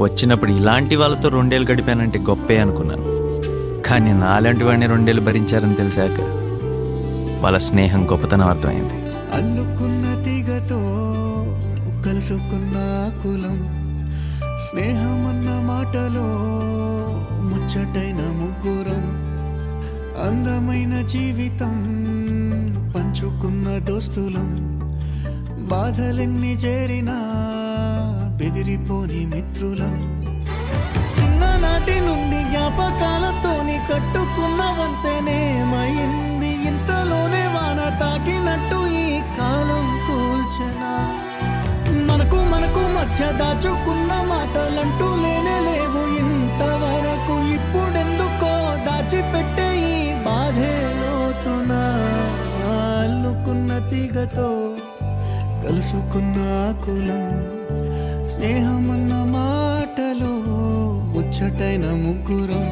వచ్చినప్పుడు ఇలాంటి వాళ్ళతో 2 ఏళ్ళు గడిపానంటే గొప్పే అనుకున్నాను. కానీ నాలాంటి వాడిని 2 ఏళ్ళు భరించారని తెలిసాక వాళ్ళ స్నేహం గొప్పతనం అర్థమైంది. అల్లుకున్న తీగతో కలుసుకున్న కులం, స్నేహమన్న మాటలో ముచ్చటైన ముగ్గురం, అందమైన జీవితం పంచుకున్న దోస్తులం, బాధలెన్ని చేరినా బెదిరిపోని మిత్రులం, చిన్ననాటి నుండి జ్ఞాపకాలతోని కట్టుకున్న వంతెనేమైంది, ఇంతలోనే వాన తాకినట్టు ఈ కాలం కూల్చనా, మనకు మధ్య దాచుకున్న మాటలంటూ లేనే లేవు ఇంతవరకు, ఇప్పుడెందుకో దాచిపెట్టే ఈ బాధే లోతున, అల్లుకున్న తీగతో కలుసుకున్న కులం, స్నేహమన్న మాటలో ముచ్చటైన ముగ్గురం.